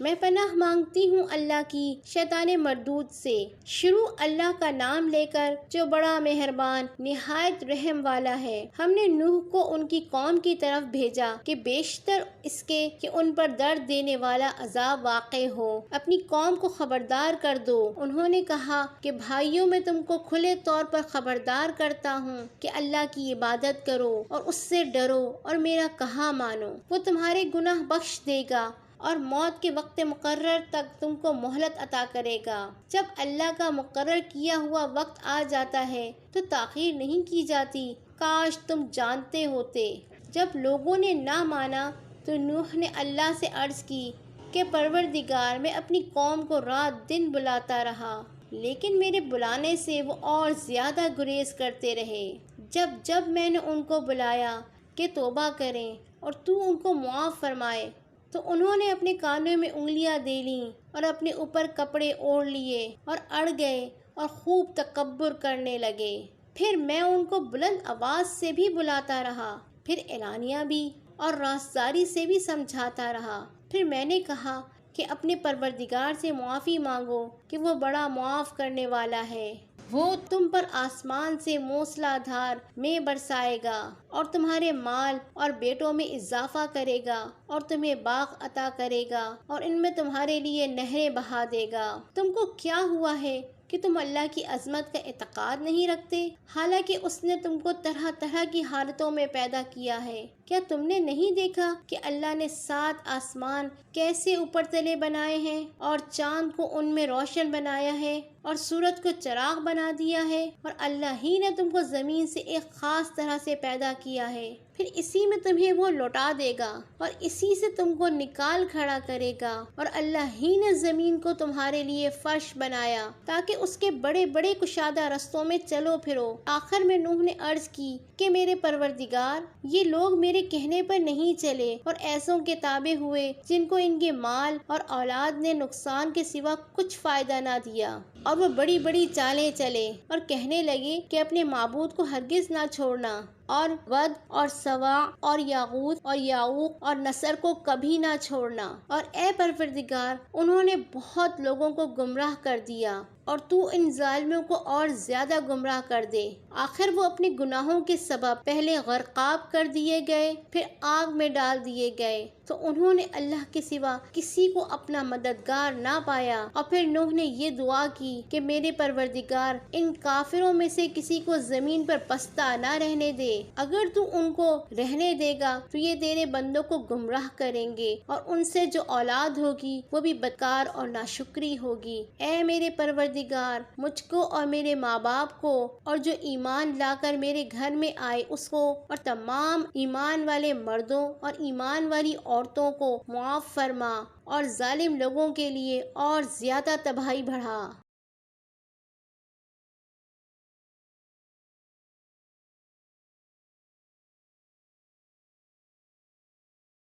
میں پناہ مانگتی ہوں اللہ کی شیطان مردود سے۔ شروع اللہ کا نام لے کر جو بڑا مہربان نہایت رحم والا ہے۔ ہم نے نوح کو ان کی قوم کی طرف بھیجا کہ بیشتر اس کے کہ ان پر درد دینے والا عذاب واقع ہو، اپنی قوم کو خبردار کر دو۔ انہوں نے کہا کہ بھائیوں، میں تم کو کھلے طور پر خبردار کرتا ہوں کہ اللہ کی عبادت کرو اور اس سے ڈرو اور میرا کہا مانو، وہ تمہارے گناہ بخش دے گا اور موت کے وقت مقرر تک تم کو مہلت عطا کرے گا۔ جب اللہ کا مقرر کیا ہوا وقت آ جاتا ہے تو تاخیر نہیں کی جاتی۔ کاش تم جانتے ہوتے۔ جب لوگوں نے نہ مانا تو نوح نے اللہ سے عرض کی کہ پروردگار، میں اپنی قوم کو رات دن بلاتا رہا، لیکن میرے بلانے سے وہ اور زیادہ گریز کرتے رہے۔ جب میں نے ان کو بلایا کہ توبہ کریں اور تو ان کو معاف فرمائے، تو انہوں نے اپنے کانوں میں انگلیاں دے لیں اور اپنے اوپر کپڑے اوڑھ لیے اور اڑ گئے اور خوب تکبر کرنے لگے۔ پھر میں ان کو بلند آواز سے بھی بلاتا رہا، پھر اعلانیہ بھی اور رازداری سے بھی سمجھاتا رہا۔ پھر میں نے کہا کہ اپنے پروردگار سے معافی مانگو کہ وہ بڑا معاف کرنے والا ہے، وہ تم پر آسمان سے موسلا دھار میں برسائے گا اور تمہارے مال اور بیٹوں میں اضافہ کرے گا اور تمہیں باغ عطا کرے گا اور ان میں تمہارے لیے نہریں بہا دے گا۔ تم کو کیا ہوا ہے کہ تم اللہ کی عظمت کا اعتقاد نہیں رکھتے، حالانکہ اس نے تم کو طرح طرح کی حالتوں میں پیدا کیا ہے؟ کیا تم نے نہیں دیکھا کہ اللہ نے 7 آسمان کیسے اوپر تلے بنائے ہیں اور چاند کو ان میں روشن بنایا ہے اور سورج کو چراغ بنا دیا ہے، اور اللہ ہی نے تم کو زمین سے ایک خاص طرح سے پیدا کیا ہے، پھر اسی میں تمہیں وہ لوٹا دے گا اور اسی سے تم کو نکال کھڑا کرے گا، اور اللہ ہی نے زمین کو تمہارے لیے فرش بنایا تاکہ اس کے بڑے بڑے کشادہ رستوں میں چلو پھرو۔ آخر میں نوح نے عرض کی کہ میرے پروردگار، یہ لوگ میرے کہنے پر نہیں چلے اور ایسوں کے تابع ہوئے جن کو ان کے مال اور اولاد نے نقصان کے سوا کچھ فائدہ نہ دیا، اور وہ بڑی بڑی چالیں چلے اور کہنے لگے کہ اپنے معبود کو ہرگز نہ چھوڑنا، اور ود اور سواع اور یاغوث اور یعوق اور نصر کو کبھی نہ چھوڑنا، اور اے پروردگار، انہوں نے بہت لوگوں کو گمراہ کر دیا اور تو ان ظالموں کو اور زیادہ گمراہ کر دے۔ آخر وہ اپنے گناہوں کے سبب پہلے غرقاب کر دیے گئے، پھر آگ میں ڈال دیے گئے، تو انہوں نے اللہ کے سوا کسی کو اپنا مددگار نہ پایا۔ اور پھر نوح نے یہ دعا کی کہ میرے پروردگار، ان کافروں میں سے کسی کو زمین پر پستہ نہ رہنے دے، اگر تو ان کو رہنے دے گا تو یہ تیرے بندوں کو گمراہ کریں گے اور ان سے جو اولاد ہوگی وہ بھی بدکار اور ناشکری ہوگی۔ اے میرے پروردگار، مجھ کو اور میرے ماں باپ کو اور جو ایمان لا کر میرے گھر میں آئے اس کو اور تمام ایمان والے مردوں اور ایمان والی عورتوں کو معاف فرما اور ظالم لوگوں کے لیے اور زیادہ تباہی بڑھا۔